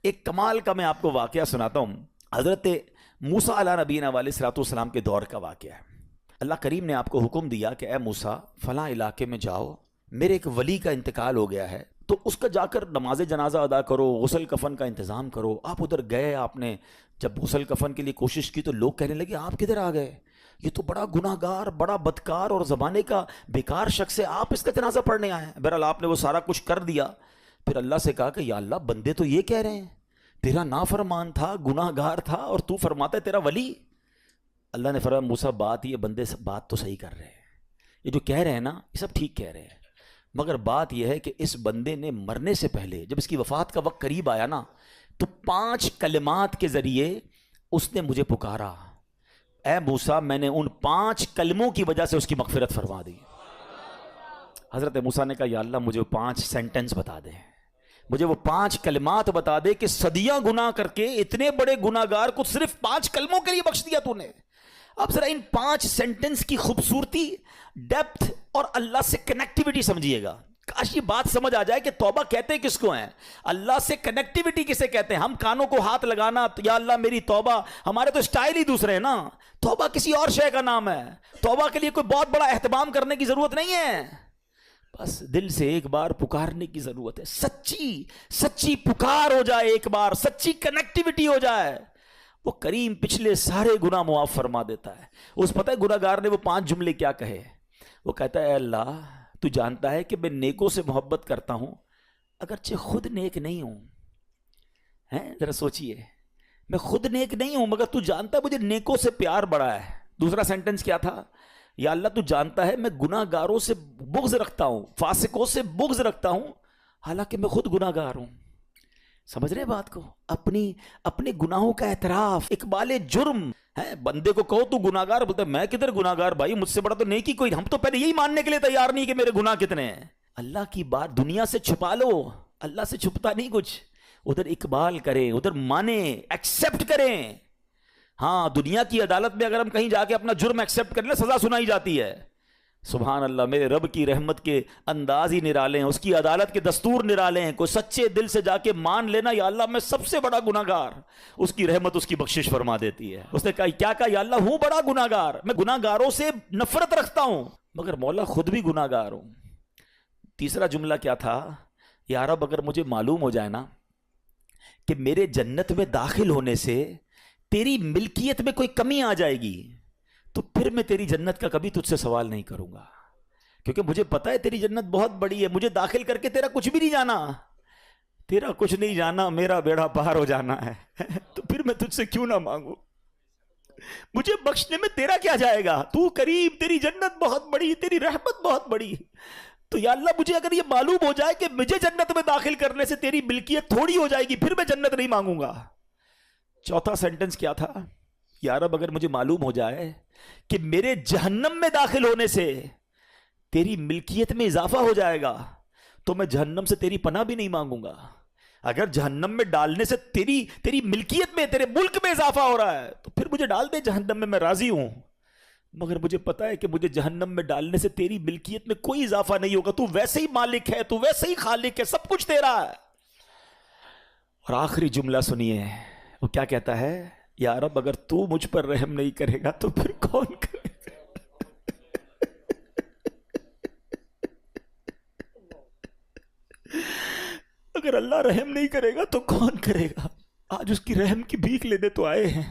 ایک کمال کا میں آپ کو واقعہ سناتا ہوں. حضرت موسیٰ علیہ نبینا علیہ الصلوۃ والسلام کے دور کا واقعہ ہے. اللہ کریم نے آپ کو حکم دیا کہ اے موسیٰ فلاں علاقے میں جاؤ, میرے ایک ولی کا انتقال ہو گیا ہے, تو اس کا جا کر نماز جنازہ ادا کرو, غسل کفن کا انتظام کرو. آپ ادھر گئے, آپ نے جب غسل کفن کے لیے کوشش کی تو لوگ کہنے لگے آپ کدھر آ گئے, یہ تو بڑا گناہ گار, بڑا بدکار اور زمانے کا بیکار شخص ہے, آپ اس کا جنازہ پڑھنے آئے ہیں. بہرحال آپ نے وہ سارا کچھ کر دیا. پھر اللہ سے کہا کہ یا اللہ بندے تو یہ کہہ رہے ہیں تیرا نافرمان تھا, گناہ گار تھا, اور تو فرماتا ہے تیرا ولی. اللہ نے فرمایا موسیٰ بات یہ بندے بات تو صحیح کر رہے ہیں, یہ جو کہہ رہے ہیں نا یہ سب ٹھیک کہہ رہے ہیں, مگر بات یہ ہے کہ اس بندے نے مرنے سے پہلے جب اس کی وفات کا وقت قریب آیا نا تو 5 کلمات کے ذریعے اس نے مجھے پکارا. اے موسیٰ میں نے ان 5 کلموں کی وجہ سے اس کی مغفرت فرما دی. حضرت موسیٰ نے کہا یا اللہ مجھے 5 سینٹنس بتا دے, مجھے وہ 5 کلمات بتا دے کہ صدیاں گناہ کر کے اتنے بڑے گناہ گار کو صرف 5 کلموں کے لیے بخش دیا تو نے. اب ذرا ان 5 سینٹنس کی خوبصورتی, ڈیپتھ اور اللہ سے کنیکٹیوٹی سمجھیے گا. کاش یہ بات سمجھ آ جائے کہ توبہ کہتے کس کو ہیں, اللہ سے کنیکٹیوٹی کسے کہتے ہیں. ہم کانوں کو ہاتھ لگانا یا اللہ میری توبہ, ہمارے تو اسٹائل ہی دوسرے ہیں نا. توبہ کسی اور شے کا نام ہے. توبہ کے لیے کوئی بہت بڑا اہتمام کرنے کی ضرورت نہیں ہے, بس دل سے ایک بار پکارنے کی ضرورت ہے. سچی پکار ہو جائے, ایک بار سچی کنیکٹیوٹی ہو جائے, وہ کریم پچھلے سارے گناہ معاف فرما دیتا ہے. اس پتہ ہے گناہ گار نے وہ 5 جملے کیا کہے. وہ کہتا ہے اے اللہ تو جانتا ہے کہ میں نیکوں سے محبت کرتا ہوں اگرچہ خود نیک نہیں ہوں. ذرا سوچئے, میں خود نیک نہیں ہوں مگر تو جانتا ہے مجھے نیکوں سے پیار بڑا ہے. دوسرا سینٹنس کیا تھا, یا اللہ تو جانتا ہے میں گناہ گاروں سے بغض رکھتا ہوں, فاسقوں سے بغض رکھتا ہوں حالانکہ میں خود گناہ گار ہوں. سمجھ رہے بات کو, اپنے گناہوں کا اعتراف, اقبال جرم ہے. بندے کو کہو تو گناہ گار, بولتا ہے میں کدھر گناہ گار بھائی, مجھ سے بڑا تو نیکی کوئی. ہم تو پہلے یہی ماننے کے لیے تیار نہیں کہ میرے گناہ کتنے ہیں. اللہ کی بات دنیا سے چھپا لو, اللہ سے چھپتا نہیں کچھ. ادھر اقبال کریں, ادھر مانیں, ایکسیپٹ کریں. ہاں دنیا کی عدالت میں اگر ہم کہیں جا کے اپنا جرم ایکسیپٹ کر لیں سزا سنائی جاتی ہے. سبحان اللہ, میرے رب کی رحمت کے انداز ہی نرالے ہیں, اس کی عدالت کے دستور نرالے ہیں. کوئی سچے دل سے جا کے مان لینا یا اللہ میں سب سے بڑا گناہ گار, اس کی رحمت اس کی بخشش فرما دیتی ہے. اس نے کہا کیا کہا, یا اللہ ہوں بڑا گناہ گار, میں گناہ گاروں سے نفرت رکھتا ہوں مگر مولا خود بھی گناہ گار ہوں. تیسرا جملہ کیا تھا, یا رب اگر مجھے معلوم ہو جائے نا کہ میرے جنت میں داخل ہونے سے تیری ملکیت میں کوئی کمی آ جائے گی تو پھر میں تیری جنت کا کبھی تجھ سے سوال نہیں کروں گا, کیونکہ مجھے پتا ہے تیری جنت بہت بڑی ہے. مجھے داخل کر کے تیرا کچھ بھی نہیں جانا, تیرا کچھ نہیں جانا, میرا بیڑا پار ہو جانا ہے. تو پھر میں تجھ سے کیوں نہ مانگوں, مجھے بخشنے میں تیرا کیا جائے گا. تو کریم, تیری جنت بہت بڑی, تیری رحمت بہت بڑی. تو یا اللہ مجھے اگر یہ معلوم ہو جائے کہ مجھے جنت میں داخل کرنے سے تیری ملکیت تھوڑی ہو جائے گی پھر میں جنت نہیں مانگوں گا. چوتھا سینٹنس کیا تھا, یا رب اگر مجھے معلوم ہو جائے کہ میرے جہنم میں داخل ہونے سے تیری ملکیت میں اضافہ ہو جائے گا تو میں جہنم سے تیری پناہ بھی نہیں مانگوں گا. اگر جہنم میں ڈالنے سے تیری ملکیت میں, تیرے ملک میں اضافہ ہو رہا ہے تو پھر مجھے ڈال دے جہنم میں راضی ہوں, مگر مجھے پتا ہے کہ مجھے جہنم میں ڈالنے سے تیری ملکیت میں کوئی اضافہ نہیں ہوگا. تو ویسے ہی مالک ہے, تو ویسے ہی خالق ہے, سب کچھ تیرا ہے. اور آخری جملہ سنیے, وہ کیا کہتا ہے, یا رب اگر تو مجھ پر رحم نہیں کرے گا تو پھر کون کرے گا. اگر اللہ رحم نہیں کرے گا تو کون کرے گا. آج اس کی رحم کی بھیک لینے تو آئے ہیں,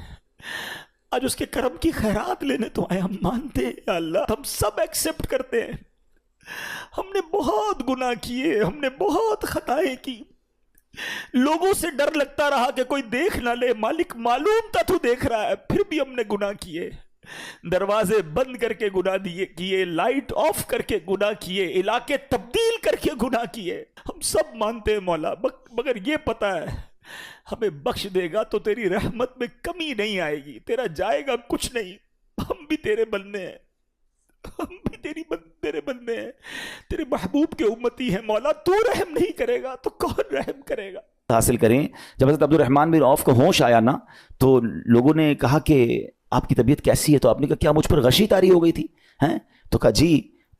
آج اس کے کرم کی خیرات لینے تو آئے. ہم مانتے ہیں یا اللہ, ہم سب ایکسیپٹ کرتے ہیں, ہم نے بہت گناہ کیے, ہم نے بہت خطائیں کی, لوگوں سے ڈر لگتا رہا کہ کوئی دیکھ نہ لے. مالک معلوم تھا تو دیکھ رہا ہے, پھر بھی ہم نے گناہ کیے. دروازے بند کر کے گناہ کیے, لائٹ آف کر کے گناہ کیے, علاقے تبدیل کر کے گناہ کیے. ہم سب مانتے ہیں مولا, مگر یہ پتا ہے ہمیں بخش دے گا تو تیری رحمت میں کمی نہیں آئے گی, تیرا جائے گا کچھ نہیں. ہم بھی تیرے بندے ہیں, ہم بھی تیرے بندے ہیں, تیرے محبوب کے امتی ہیں مولا. تو رحم نہیں کرے گا تو کون رحم کرے گا. حاصل کریں. جب حضرت عبدالرحمن بن عوف کو ہوش آیا نا تو لوگوں نے کہا کہ آپ کی طبیعت کیسی ہے, تو آپ نے کہا کیا مجھ پر غشی طاری ہو گئی تھی. تو کہا جی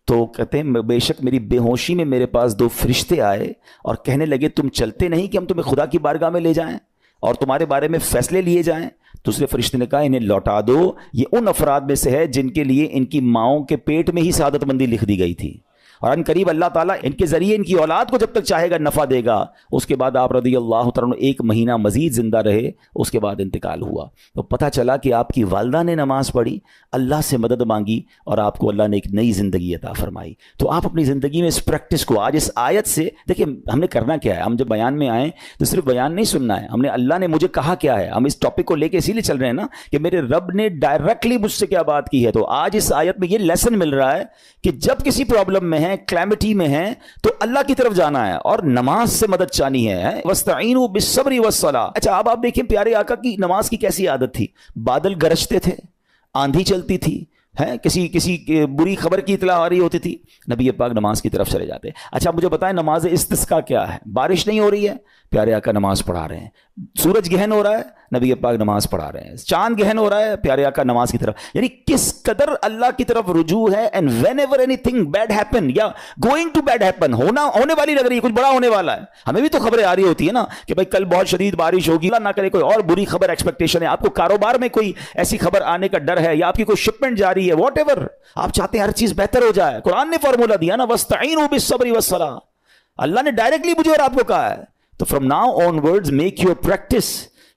تو کہتے ہیں بے شک میری بے ہوشی میں میرے پاس 2 فرشتے آئے اور کہنے لگے تم چلتے نہیں کہ ہم تمہیں خدا کی بارگاہ میں لے جائیں اور تمہارے بارے میں فیصلے لیے جائیں. دوسرے فرشتے نے کہا انہیں لوٹا دو, یہ ان افراد میں سے ہے جن کے لیے ان کی ماؤں کے پیٹ میں ہی سعادت مندی لکھ دی گئی تھی, اور ان قریب اللہ تعالیٰ ان کے ذریعے ان کی اولاد کو جب تک چاہے گا نفع دے گا. اس کے بعد آپ رضی اللہ تعالیٰ عنہ 1 مہینہ مزید زندہ رہے, اس کے بعد انتقال ہوا. تو پتہ چلا کہ آپ کی والدہ نے نماز پڑھی, اللہ سے مدد مانگی اور آپ کو اللہ نے ایک نئی زندگی عطا فرمائی. تو آپ اپنی زندگی میں اس پریکٹس کو آج اس آیت سے دیکھیں, ہم نے کرنا کیا ہے. ہم جب بیان میں آئیں تو صرف بیان نہیں سننا ہے, ہم نے اللہ نے مجھے کہا کیا ہے. ہم اس ٹاپک کو لے کے اسی لیے چل رہے ہیں نا کہ میرے رب نے ڈائریکٹلی مجھ سے کیا بات کی ہے. تو آج اس آیت میں یہ لیسن مل رہا ہے کہ جب کسی پرابلم میں ہیں, کلیمٹی میں ہیں, تو اللہ کی طرف جانا ہے اور نماز سے مدد چاہنی ہے. وَاسْتَعِينُوا بِالصَّبْرِ وَالصَّلَاةِ. اچھا اب آپ دیکھیں پیارے آقا کی نماز کی کیسی عادت تھی. بادل گرجتے تھے, آندھی چلتی تھی, کسی بری خبر کی اطلاع آ رہی ہوتی تھی, نبی پاک نماز کی طرف چلے جاتے. اچھا مجھے بتائیں نماز استسقاء کیا ہے؟ بارش نہیں ہو رہی ہے, پیارے آقا نماز پڑھا رہے ہیں. سورج گہن ہو رہا ہے, نبی پاک نماز پڑھا رہے ہیں. چاند گہن ہو رہا ہے, پیارے آقا نماز کی طرف. یعنی کس قدر اللہ کی طرف رجوع ہے. And whenever anything bad happen یا گوئنگ ٹو بیڈ ہیپن, ہونے والی لگ رہی ہے, کچھ بڑا ہونے والا ہے. ہمیں بھی تو خبریں آ رہی ہوتی ہے نا کہ بھائی کل بہت شدید بارش ہوگی, اللہ نہ کرے کوئی اور بری خبر ایکسپیکٹیشن ہے, آپ کو کاروبار میں کوئی ایسی خبر آنے کا ڈر ہے, یا آپ کی کوئی شپمنٹ جاری ہے, واٹ ایور آپ چاہتے ہیں ہر چیز بہتر ہو جائے. قرآن نے فارمولا دیا نا, وَاسْتَعِينُوا بِالصَّبْرِ وَالصَّلَاةِ. اللہ نے ڈائریکٹلی مجھے اور آپ کو کہا ہے. تو from now on words make your practice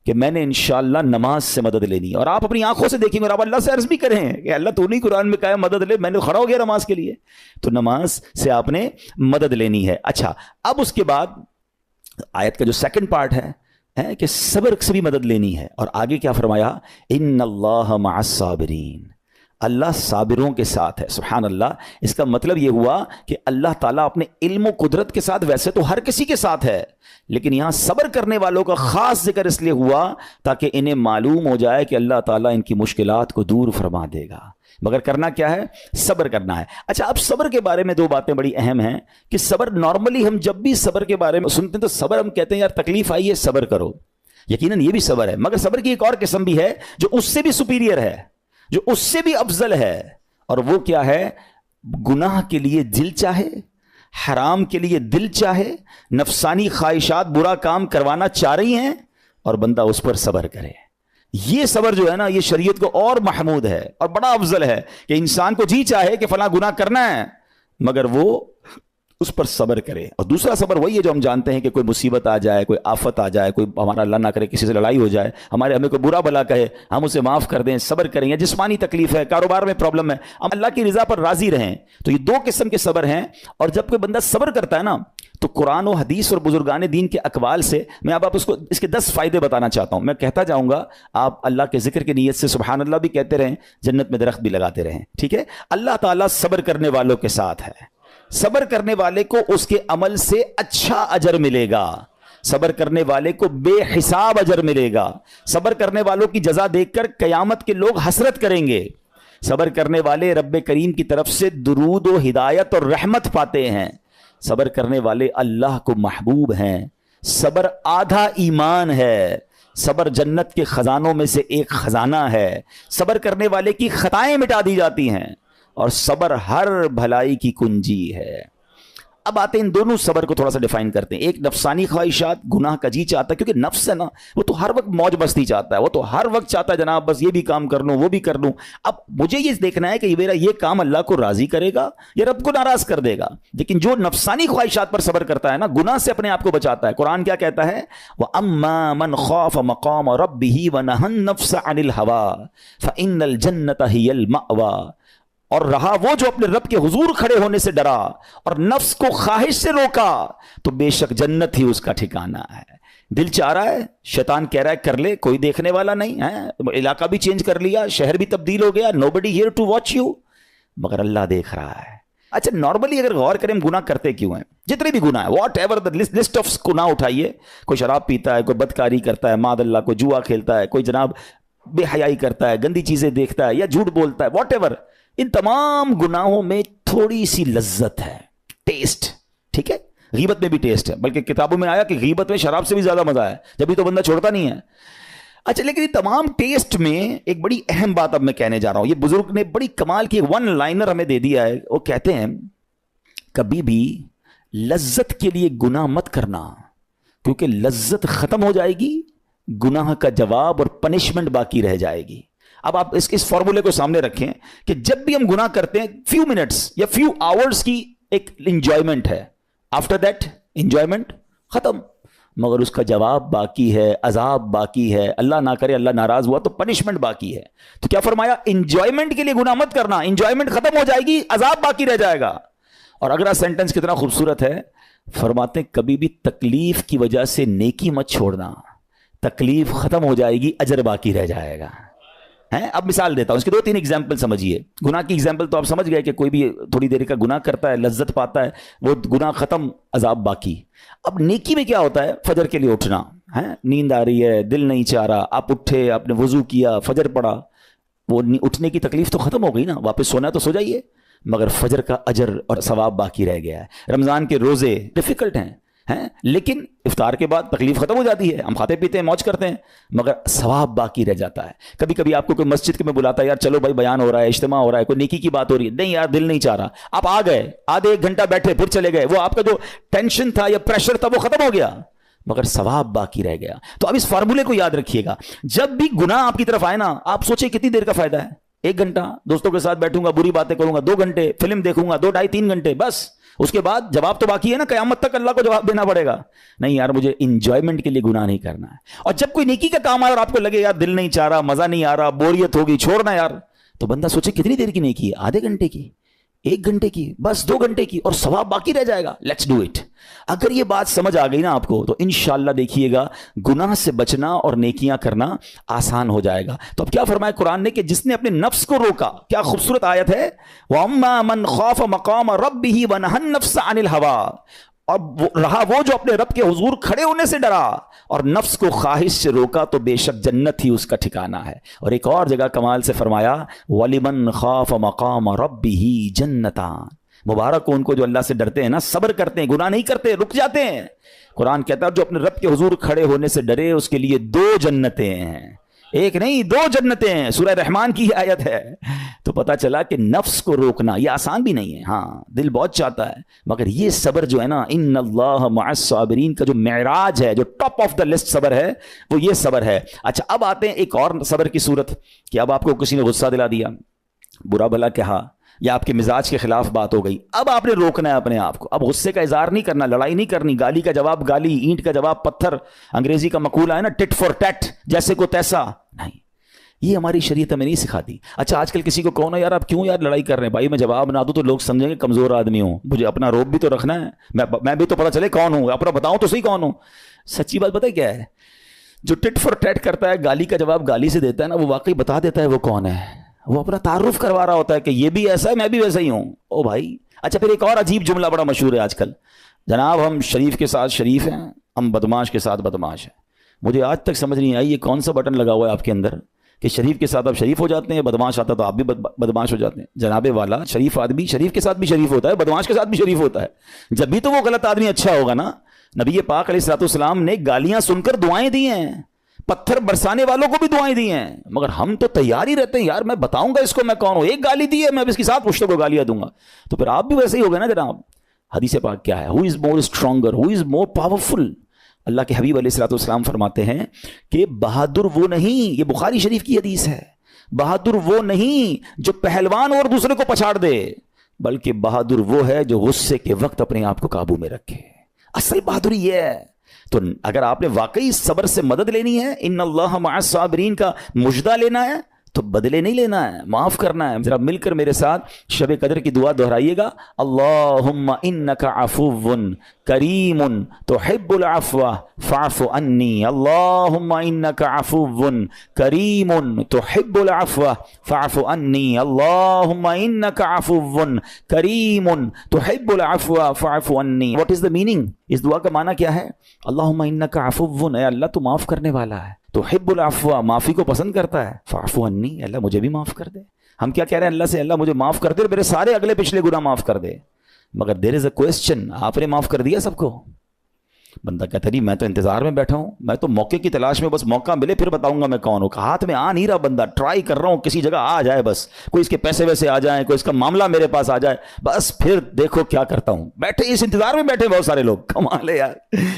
کہ میں نے انشاءاللہ نماز سے مدد لینی ہے. اور آپ اپنی آنکھوں سے دیکھیں اور آپ اللہ سے عرض بھی کریں کہ اللہ تو نہیں قرآن میں کہا ہے مدد لے, میں نے کھڑا ہو گیا نماز کے لیے. تو نماز سے آپ نے مدد لینی ہے. اچھا اب اس کے بعد آیت کا جو سیکنڈ پارٹ ہے کہ صبر سے بھی مدد لینی ہے. اور آگے کیا فرمایا, ان اللہ مع الصابرین, اللہ صابروں کے ساتھ ہے. سبحان اللہ. اس کا مطلب یہ ہوا کہ اللہ تعالیٰ اپنے علم و قدرت کے ساتھ ویسے تو ہر کسی کے ساتھ ہے, لیکن یہاں صبر کرنے والوں کا خاص ذکر اس لیے ہوا تاکہ انہیں معلوم ہو جائے کہ اللہ تعالیٰ ان کی مشکلات کو دور فرما دے گا. مگر کرنا کیا ہے؟ صبر کرنا ہے. اچھا اب صبر کے بارے میں 2 باتیں بڑی اہم ہیں کہ صبر نارملی ہم جب بھی صبر کے بارے میں سنتے ہیں تو صبر ہم کہتے ہیں یار تکلیف آئی ہے صبر کرو, یقیناً یہ بھی صبر ہے, مگر صبر کی ایک اور قسم بھی ہے جو اس سے بھی سپیریئر ہے, جو اس سے بھی افضل ہے. اور وہ کیا ہے؟ گناہ کے لیے دل چاہے, حرام کے لیے دل چاہے, نفسانی خواہشات برا کام کروانا چاہ رہی ہیں اور بندہ اس پر صبر کرے. یہ صبر جو ہے نا یہ شریعت کو اور محمود ہے اور بڑا افضل ہے کہ انسان کو جی چاہے کہ فلاں گناہ کرنا ہے مگر وہ اس پر صبر کرے. اور دوسرا صبر وہی ہے جو ہم جانتے ہیں کہ کوئی مصیبت آ جائے, کوئی آفت آ جائے, کوئی ہمارا اللہ نہ کرے کسی سے لڑائی ہو جائے, ہمیں کوئی برا بلا کہے, ہم اسے معاف کر دیں, صبر کریں. یا جسمانی تکلیف ہے, کاروبار میں پرابلم ہے, ہم اللہ کی رضا پر راضی رہیں. تو یہ 2 قسم کے صبر ہیں. اور جب کوئی بندہ صبر کرتا ہے نا تو قرآن و حدیث اور بزرگان دین کے اقوال سے میں اب آپ اس کے 10 فائدے بتانا چاہتا ہوں. میں کہتا جاؤں گا, آپ اللہ کے ذکر کی نیت سے سبحان اللہ بھی کہتے رہیں, جنت میں درخت بھی لگاتے رہیں. ٹھیک ہے. اللہ تعالیٰ صبر کرنے والوں کے ساتھ ہے. صبر کرنے والے کو اس کے عمل سے اچھا اجر ملے گا, صبر کرنے والے کو بے حساب اجر ملے گا. صبر کرنے والوں کی جزا دیکھ کر قیامت کے لوگ حسرت کریں گے. صبر کرنے والے رب کریم کی طرف سے درود و ہدایت اور رحمت پاتے ہیں. صبر کرنے والے اللہ کو محبوب ہیں. صبر آدھا ایمان ہے. صبر جنت کے خزانوں میں سے ایک خزانہ ہے. صبر کرنے والے کی خطائیں مٹا دی جاتی ہیں اور صبر ہر بھلائی کی کنجی ہے. اب آتے ہیں ان دونوں صبر کو تھوڑا سا ڈیفائن کرتے ہیں. ایک نفسانی خواہشات, گناہ کا جی چاہتا ہے, کیونکہ نفس ہے نا وہ تو ہر وقت موج مستی چاہتا ہے, وہ تو ہر وقت چاہتا ہے جناب بس یہ بھی کام کر لوں وہ بھی کر لوں. اب مجھے یہ دیکھنا ہے کہ میرا یہ کام اللہ کو راضی کرے گا یا رب کو ناراض کر دے گا. لیکن جو نفسانی خواہشات پر صبر کرتا ہے نا, گناہ سے اپنے آپ کو بچاتا ہے, قرآن کیا کہتا ہے, وَأَمَّا مَنْ خَافَ مَقَامَ رَبِّهِ وَنَهَى النَّفْسَ عَنِ الْهَوَىٰ فَإِنَّ الْجَنَّةَ هِيَ الْمَأْوَىٰ. اور رہا وہ جو اپنے رب کے حضور کھڑے ہونے سے ڈرا اور نفس کو خواہش سے روکا تو بے شک جنت ہی اس کا ٹھکانہ ہے. دل چاہ رہا ہے, شیطان کہہ رہا ہے کر لے, کوئی دیکھنے والا نہیں ہے, علاقہ بھی چینج کر لیا, شہر بھی تبدیل ہو گیا, nobody here to watch you, مگر اللہ دیکھ رہا ہے. اچھا نارملی اگر غور کریں گناہ کرتے کیوں ہیں, جتنے بھی گناہ ہیں, what ever the list of گناہ اٹھائیے, کوئی شراب پیتا ہے, کوئی بدکاری کرتا ہے, معاذ اللہ, کوئی جوا کھیلتا ہے, کوئی جناب بے حیائی کرتا ہے, گندی چیزیں دیکھتا ہے یا جھوٹ بولتا ہے, واٹ ایور, ان تمام گناہوں میں تھوڑی سی لذت ہے, ٹیسٹ. ٹھیک ہے, غیبت میں بھی ٹیسٹ ہے, بلکہ کتابوں میں آیا کہ غیبت میں شراب سے بھی زیادہ مزہ ہے, جبھی تو بندہ چھوڑتا نہیں ہے. اچھا لیکن یہ تمام ٹیسٹ میں ایک بڑی اہم بات اب میں کہنے جا رہا ہوں. یہ بزرگ نے بڑی کمال کی ون لائنر ہمیں دے دیا ہے. وہ کہتے ہیں کبھی بھی لذت کے لیے گناہ مت کرنا, کیونکہ لذت ختم ہو جائے گی, گناہ کا جواب اور پنشمنٹ باقی رہ جائے گی. اب آپ اس فارمولے کو سامنے رکھیں کہ جب بھی ہم گناہ کرتے ہیں فیو منٹس یا فیو آورز کی ایک انجوائمنٹ ہے, آفٹر دیٹ انجوائمنٹ ختم, مگر اس کا جواب باقی ہے, عذاب باقی ہے, اللہ نہ کرے اللہ ناراض ہوا تو پنشمنٹ باقی ہے. تو کیا فرمایا, انجوائمنٹ کے لیے گناہ مت کرنا, انجوائمنٹ ختم ہو جائے گی, عذاب باقی رہ جائے گا. اور اگلا سینٹنس کتنا خوبصورت ہے, فرماتے ہیں کبھی بھی تکلیف کی وجہ سے نیکی مت چھوڑنا, تکلیف ختم ہو جائے گی, اجر باقی رہ جائے گا. اب مثال دیتا ہوں, اس کے 2-3 ایگزامپل سمجھیے. گناہ کی ایگزامپل تو آپ سمجھ گئے کہ کوئی بھی تھوڑی دیر کا گناہ کرتا ہے, لذت پاتا ہے, وہ گناہ ختم, عذاب باقی. اب نیکی میں کیا ہوتا ہے, فجر کے لیے اٹھنا ہے, نیند آ رہی ہے, دل نہیں چاہ رہا, آپ اٹھے, آپ نے وضو کیا, فجر پڑھا, وہ اٹھنے کی تکلیف تو ختم ہو گئی نا, واپس سونا ہے تو سو جائیے, مگر فجر کا اجر اور ثواب باقی رہ گیا ہے. رمضان کے روزے ڈیفیکلٹ ہیں, لیکن افطار کے بعد تکلیف ختم ہو جاتی ہے, ہم کھاتے پیتے ہیں, موج کرتے ہیں, مگر ثواب باقی رہ جاتا ہے. کبھی کبھی آپ کو کوئی مسجد کے میں بلاتا ہے, یار چلو بھائی بیان ہو رہا ہے, اجتماع ہو رہا ہے, کوئی نیکی کی بات ہو رہی ہے, نہیں یار دل نہیں چاہ رہا, آپ آ گئے, آدھے 1 گھنٹہ بیٹھے, پھر چلے گئے, وہ آپ کا جو ٹینشن تھا یا پریشر تھا وہ ختم ہو گیا, مگر ثواب باقی رہ گیا. تو اب اس فارمولے کو یاد رکھیے گا, جب بھی گناہ آپ کی طرف آئے نا, آپ سوچیں کتنی دیر کا فائدہ ہے, 1 گھنٹہ دوستوں کے ساتھ بیٹھوں گا, بری باتیں کروں گا, 2 گھنٹے فلم دیکھوں گا, 2 ڈھائی 3 گھنٹے, بس اس کے بعد جواب تو باقی ہے نا, قیامت تک اللہ کو جواب دینا پڑے گا. نہیں یار مجھے انجوائمنٹ کے لیے گناہ نہیں کرنا ہے. اور جب کوئی نیکی کا کام آئے اور آپ کو لگے یار دل نہیں چاہ رہا, مزہ نہیں آ رہا, بوریت ہوگی, چھوڑنا یار, تو بندہ سوچے کتنی دیر کی نیکی ہے, آدھے گھنٹے کی, 1 گھنٹے کی, بس 2 گھنٹے کی, اور ثواب باقی رہ جائے گا. Let's do it. اگر یہ بات سمجھ آ گئی نا آپ کو, تو انشاءاللہ دیکھیے گا گناہ سے بچنا اور نیکیاں کرنا آسان ہو جائے گا. تو اب کیا فرمایا قرآن نے کہ جس نے اپنے نفس کو روکا, کیا خوبصورت آیت ہے, وَأَمَّا مَنْ خَافَ مَقَامَ رَبِّهِ وَنَهَى النَّفْسَ عَنِ الْهَوَىٰ, اور رہا وہ جو اپنے رب کے حضور کھڑے ہونے سے ڈرا اور نفس کو خواہش سے روکا, تو بے شک جنت ہی اس کا ٹھکانہ ہے. اور ایک اور جگہ کمال سے فرمایا, وَلِمَنْ خَافَ مَقَامَ رَبِّهِ جَنَّتَانِ, مبارک ہو ان کو جو اللہ سے ڈرتے ہیں نا, صبر کرتے ہیں, گناہ نہیں کرتے, رک جاتے ہیں. قرآن کہتا ہے جو اپنے رب کے حضور کھڑے ہونے سے ڈرے اس کے لیے 2 جنتیں ہیں, 1 نہیں 2 جنتیں ہیں. سورہ رحمان کی آیت ہے. تو پتا چلا کہ نفس کو روکنا یہ آسان بھی نہیں ہے, ہاں دل بہت چاہتا ہے, مگر یہ صبر جو ہے نا, ان اللہ مع الصابرین کا جو معراج ہے, جو ٹاپ آف دا لسٹ صبر ہے, وہ یہ صبر ہے. اچھا اب آتے ہیں ایک اور صبر کی صورت, کہ اب آپ کو کسی نے غصہ دلا دیا, برا بھلا کہا, یا آپ کے مزاج کے خلاف بات ہو گئی, اب آپ نے روکنا ہے اپنے آپ کو. اب غصے کا اظہار نہیں کرنا, لڑائی نہیں کرنی, گالی کا جواب گالی, اینٹ کا جواب پتھر, انگریزی کا مقولہ ہے نا ٹٹ فور ٹیٹ, جیسے کو تیسا نہیں, یہ ہماری شریعت ہمیں نہیں سکھاتی. اچھا آج کل کسی کو کہو نا یار آپ کیوں یار لڑائی کر رہے ہیں, بھائی میں جواب نہ دوں تو لوگ سمجھیں گے کمزور آدمی ہوں, مجھے اپنا روب بھی تو رکھنا ہے, میں بھی تو پتہ چلے کون ہوں, اپنا بتاؤں تو صحیح کون ہوں. سچی بات پتہ ہے کیا ہے, جو ٹٹ فور ٹیٹ کرتا ہے, گالی کا جواب گالی سے دیتا ہے نا, وہ واقعی بتا دیتا ہے وہ کون ہے, وہ اپنا تعارف کروا رہا ہوتا ہے کہ یہ بھی ایسا ہے, میں بھی ویسا ہی ہوں. او بھائی. اچھا پھر ایک اور عجیب جملہ بڑا مشہور ہے آج کل, جناب ہم شریف کے ساتھ شریف ہیں, ہم بدماش کے ساتھ بدماش ہیں. مجھے آج تک سمجھ نہیں آئی یہ کون سا بٹن لگا ہوا ہے آپ کے اندر کہ شریف کے ساتھ آپ شریف ہو جاتے ہیں, بدماش آتا تو آپ بھی بدماش ہو جاتے ہیں. جناب والا, شریف آدمی شریف کے ساتھ بھی شریف ہوتا ہے, بدماش کے ساتھ بھی شریف ہوتا ہے. جب بھی تو وہ غلط آدمی اچھا ہوگا نا. نبی پاک علیہ الصلوۃ والسلام نے گالیاں سن کر دعائیں دی ہیں, پتھر برسانے والوں کو بھی دعائیں دی ہیں, مگر ہم تو تیار ہی رہتے ہیں, یار میں بتاؤں گا اس کو میں کون ہوں, 1 گالی دی ہے میں اس کے ساتھ پشتوں کو گالیاں دوں گا. تو پھر آپ بھی ویسے ہی ہو گئے نا جناب. حدیث پاک کیا ہے, ہو از مور اسٹرانگر, ہو از مور پاورفل. اللہ کے حبیب علیہ الصلوۃ والسلام فرماتے ہیں کہ بہادر وہ نہیں, یہ بخاری شریف کی حدیث ہے, بہادر وہ نہیں جو پہلوان اور دوسرے کو پچھاڑ دے, بلکہ بہادر وہ ہے جو غصے کے وقت اپنے آپ کو قابو میں رکھے. اصل بہادری یہ ہے. تو اگر آپ نے واقعی صبر سے مدد لینی ہے, ان اللہ مع الصابرین کا مجدہ لینا ہے, تو بدلے نہیں لینا ہے, معاف کرنا ہے. ذرا مل کر میرے ساتھ شب قدر کی دعا دہرائیے گا, اللہم انک عفو کریم تحب العفو فاعف عنی, اللہم انک عفو کریم تحب العفو فاعف عنی, اللہم انک عفو کریم تحب العفو فاعف عنی. واٹ از دا میننگ, اس دعا کا معنی کیا ہے؟ اللہم انک عفو, اے اللہ تو معاف کرنے والا ہے, تحب العفو, معافی کو پسند کرتا ہے, فاعف عنی, اللہ مجھے بھی معاف کر دے. ہم کیا کہہ رہے ہیں اللہ سے, اللہ مجھے معاف کر دے اور میرے سارے اگلے پچھلے گناہ معاف کر دے. مگر دیر از اے کوسچن, آپ نے معاف کر دیا سب کو؟ بندہ کہتا نہیں میں تو انتظار میں بیٹھا ہوں, میں تو موقع کی تلاش میں, بس موقع ملے پھر بتاؤں گا میں کون ہوں. ہاتھ میں آ نہیں رہا بندہ, ٹرائی کر رہا ہوں کسی جگہ آ جائے, بس کوئی اس کے پیسے ویسے آ جائیں, کوئی اس کا معاملہ میرے پاس آ جائے, بس پھر دیکھو کیا کرتا ہوں. بیٹھے اس انتظار میں بیٹھے بہت سارے لوگ, کمال ہے یار.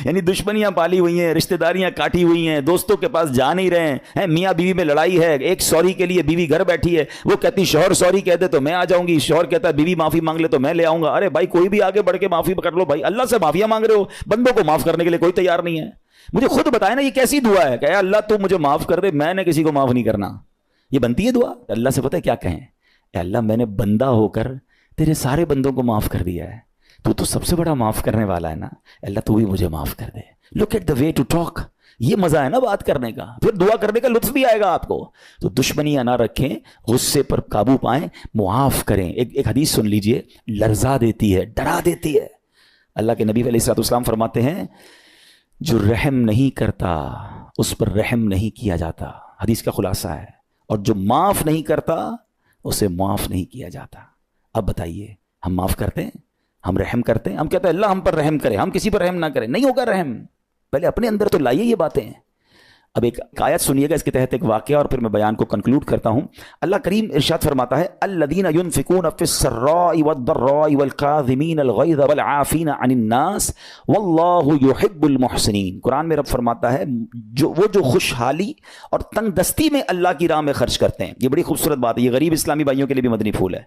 یعنی دشمنیاں پالی ہوئی ہیں, رشتہ داریاں کاٹی ہوئی ہیں, دوستوں کے پاس جا نہیں رہے ہیں, میاں بیوی میں لڑائی ہے, ایک سوری کے لیے بیوی گھر بیٹھی ہے, وہ کہتی شوہر سوری کہہ دے تو میں آ جاؤں گی, شوہر کہتا ہے بیوی معافی مانگ لے تو میں لے آؤں گا. ارے بھائی کوئی بھی آگے بڑھ کے معافی کر لو بھائی, اللہ سے معافیاں مانگ رہے ہو, بندوں کو معاف کرنے کے لیے کوئی تیار نہیں ہے. مجھے خود بتائے نا یہ کیسی دعا ہے کہ اے اللہ تو مجھے معاف کر دے, میں نے کسی کو معاف نہیں کرنا. یہ بنتی ہے دعا؟ اللہ سے پتہ ہے کیا کہیں, اے اللہ میں نے بندہ ہو کر تیرے سارے بندوں کو معاف کر دیا ہے, تو سب سے بڑا معاف کرنے والا ہے نا, اللہ تو بھی مجھے معاف کر دے. Look at the way to talk, یہ مزہ ہے نا بات کرنے کا, پھر دعا کرنے کا لطف بھی آئے گا آپ کو. تو دشمنیاں نہ رکھیں, غصے پر قابو پائیں, معاف کریں. ایک حدیث سن لیجئے, لرزا دیتی ہے, ڈرا دیتی ہے. اللہ کے نبی علیہ الصلوۃ والسلام فرماتے ہیں جو رحم نہیں کرتا اس پر رحم نہیں کیا جاتا. حدیث کا خلاصہ ہے. اور جو معاف نہیں کرتا اسے معاف نہیں کیا جاتا. اب بتائیے ہم معاف کرتے ہیں, ہم رحم کرتے ہیں, ہم کہتے ہیں اللہ ہم پر رحم کرے, ہم کسی پر رحم نہ کریں. نہیں ہوگا رحم, پہلے اپنے اندر تو لائیے یہ باتیں. اب ایک آیت سنیے گا اس کے تحت ایک واقعہ, اور پھر میں بیان کو کنکلوڈ کرتا ہوں. اللہ کریم ارشاد فرماتا ہے الذین ينفقون فی السراء والضراء والکاظمین الغیظ والعافین عن الناس واللہ یحب المحسنین. قرآن میں رب فرماتا ہے وہ جو خوشحالی اور تنگ دستی میں اللہ کی راہ میں خرچ کرتے ہیں. یہ بڑی خوبصورت بات ہے, یہ غریب اسلامی بھائیوں کے لیے بھی مدنی پھول ہے.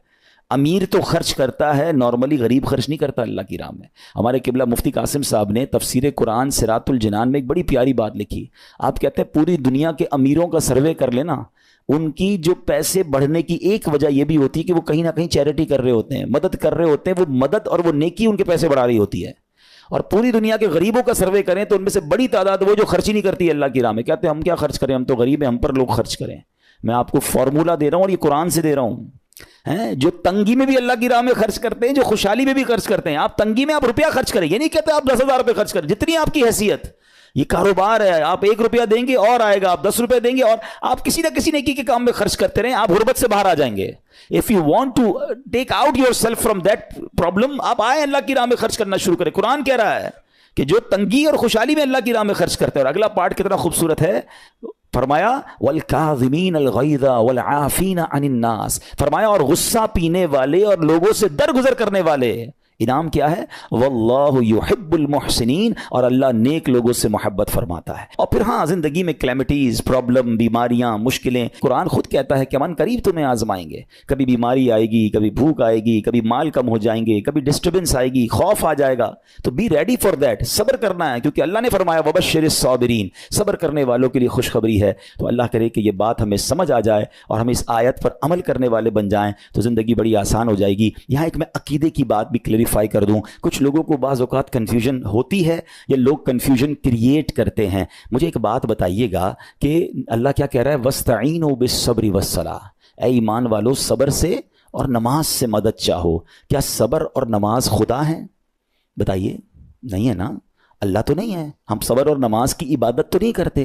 امیر تو خرچ کرتا ہے نارملی, غریب خرچ نہیں کرتا اللہ کی راہ میں. ہمارے قبلہ مفتی قاسم صاحب نے تفسیر قرآن صراط الجنان میں ایک بڑی پیاری بات لکھی. آپ کہتے ہیں پوری دنیا کے امیروں کا سروے کر لینا, ان کی جو پیسے بڑھنے کی ایک وجہ یہ بھی ہوتی ہے کہ وہ کہیں نہ کہیں چیریٹی کر رہے ہوتے ہیں, مدد کر رہے ہوتے ہیں. وہ مدد اور وہ نیکی ان کے پیسے بڑھا رہی ہوتی ہے. اور پوری دنیا کے غریبوں کا سروے کریں تو ان میں سے بڑی تعداد وہ جو خرچ ہی نہیں کرتی اللہ کی راہ میں. کہتے ہیں ہم کیا خرچ کریں, ہم تو غریب ہیں, ہم پر لوگ خرچ کریں. میں آپ کو فارمولہ دے رہا ہوں اور یہ قرآن سے دے رہا ہوں. جو تنگی میں بھی اللہ کی راہ میں خرچ کرتے ہیں, جو خوشحالی میں بھی خرچ کرتے ہیں. آپ تنگی میں آپ روپیہ خرچ کریں, یہ نہیں کہتے آپ 10,000 روپے خرچ کریں, جتنی آپ کی حیثیت. یہ کاروبار ہے, آپ 1 روپیہ دیں گے اور آئے گا, آپ 10 روپے دیں گے اور آپ کسی نہ کسی نیکی کے کام میں خرچ کرتے رہیں, آپ غربت سے باہر آ جائیں گے. If you want to take out yourself from that problem, آپ آئیں اللہ کی راہ میں خرچ کرنا شروع کریں. قرآن کہہ رہا ہے کہ جو تنگی اور خوشحالی میں اللہ کی راہ میں خرچ کرتے ہیں. اور اگلا پارٹ کتنا خوبصورت ہے, فرمایا والکاظمین الغیظ والعافین عن الناس, فرمایا اور غصہ پینے والے اور لوگوں سے درگزر کرنے والے. انعام کیا ہے, واللہ یحب المحسنین, اور اللہ نیک لوگوں سے محبت فرماتا ہے. اور پھر ہاں زندگی میں کلیمٹیز, پرابلم, بیماریاں, مشکلیں, قرآن خود کہتا ہے کہ من قریب تمہیں آزمائیں گے. کبھی بیماری آئے گی, کبھی بھوک آئے گی, کبھی مال کم ہو جائیں گے, کبھی ڈسٹربنس آئے گی, خوف آ جائے گا. تو بی ریڈی فار دیٹ, صبر کرنا ہے, کیونکہ اللہ نے فرمایا وبشر الصابرین, صبر کرنے والوں کے لیے خوشخبری ہے. تو اللہ کرے کہ یہ بات ہمیں سمجھ آ جائے اور ہم اس آیت پر عمل کرنے والے بن جائیں تو زندگی بڑی آسان ہو جائے گی. یہاں ایک میں عقیدے کی بات بھی کلیریفائی کر دوں. کچھ لوگوں کو بعض اوقات کنفیوژن ہوتی ہے یا لوگ کنفیوژن کریٹ کرتے ہیں. مجھے ایک بات بتائیے گا کہ اللہ کیا کہہ رہا ہے, وَاسْتَعِينُوا بِالصَّبْرِ وَالصَّلَاةِ, اے ایمان والو صبر سے اور نماز سے مدد چاہو. کیا صبر اور نماز خدا ہیں؟ بتائیے, نہیں ہے نا, اللہ تو نہیں ہے. ہم صبر اور نماز کی عبادت تو نہیں کرتے.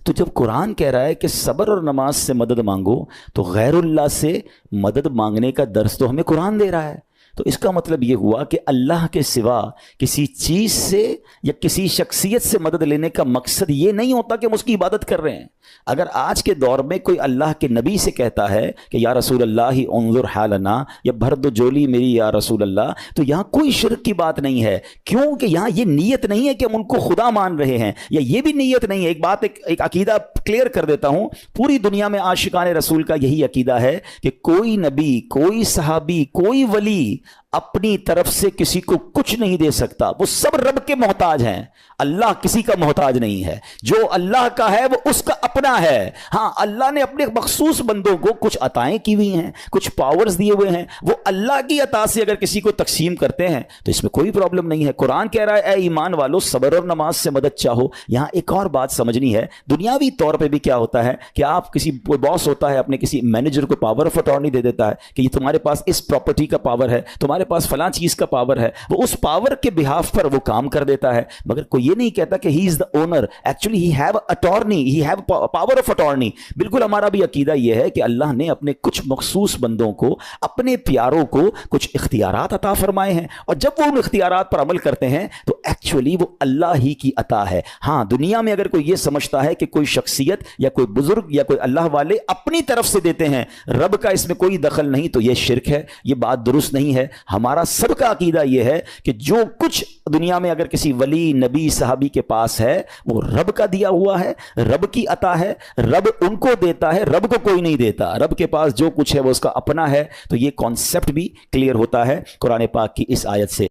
تو جب قرآن کہہ رہا ہے کہ صبر اور نماز سے مدد مانگو, تو غیر اللہ سے مدد مانگنے کا درس تو ہمیں قرآن دے رہا ہے. تو اس کا مطلب یہ ہوا کہ اللہ کے سوا کسی چیز سے یا کسی شخصیت سے مدد لینے کا مقصد یہ نہیں ہوتا کہ ہم اس کی عبادت کر رہے ہیں. اگر آج کے دور میں کوئی اللہ کے نبی سے کہتا ہے کہ یا رسول اللہ انظر حالنا, یا بھر دو جولی میری یا رسول اللہ, تو یہاں کوئی شرک کی بات نہیں ہے. کیوں کہ یہاں یہ نیت نہیں ہے کہ ہم ان کو خدا مان رہے ہیں, یا یہ بھی نیت نہیں ہے. ایک بات, ایک عقیدہ کلیئر کر دیتا ہوں. پوری دنیا میں عاشقان رسول کا یہی عقیدہ ہے کہ کوئی نبی, کوئی صحابی, کوئی ولی اپنی طرف سے کسی کو کچھ نہیں دے سکتا. وہ سب رب کے محتاج ہیں, اللہ کسی کا محتاج نہیں ہے. جو اللہ کا ہے وہ اس کا اپنا ہے. ہاں اللہ نے اپنے مخصوص بندوں کو کچھ عطائیں کی ہوئی ہیں, کچھ پاورز دیے ہوئے ہیں, وہ اللہ کی عطا سے اگر کسی کو تقسیم کرتے ہیں تو اس میں کوئی پرابلم نہیں ہے. قرآن کہہ رہا ہے اے ایمان والو صبر اور نماز سے مدد چاہو. یہاں ایک اور بات سمجھنی ہے. دنیاوی طور پہ بھی کیا ہوتا ہے کہ آپ کسی باس ہوتا ہے, اپنے کسی مینیجر کو پاور آف اٹارنی دے دیتا ہے کہ یہ تمہارے پاس اس پراپرٹی کا پاور ہے, تمہارے پاس فلاں چیز کا پاور ہے. وہ اس پاور کے بہاف پر وہ کام کر دیتا ہے, مگر کوئی یہ نہیں کہتا کہ he is the owner. Actually he have attorney, he have power of attorney. بالکل ہمارا بھی عقیدہ یہ ہے کہ اللہ نے اپنے کچھ مخصوص بندوں کو, اپنے پیاروں کو کچھ اختیارات عطا فرمائے ہیں, اور جب وہ ان اختیارات پر عمل کرتے ہیں تو ایکچولی وہ اللہ ہی کی عطا ہے. ہاں دنیا میں اگر کوئی یہ سمجھتا ہے کہ کوئی شخصیت یا کوئی بزرگ یا کوئی اللہ والے اپنی طرف سے دیتے ہیں, رب کا اس میں کوئی دخل نہیں, تو یہ شرک ہے, یہ بات درست نہیں ہے. ہمارا سب کا عقیدہ یہ ہے کہ جو کچھ دنیا میں اگر کسی ولی نبی صحابی کے پاس ہے وہ رب کا دیا ہوا ہے, رب کی عطا ہے, رب ان کو دیتا ہے, رب کو کوئی نہیں دیتا. رب کے پاس جو کچھ ہے وہ اس کا اپنا ہے. تو یہ کانسیپٹ بھی کلیئر ہوتا ہے قرآن پاک کی اس آیت سے.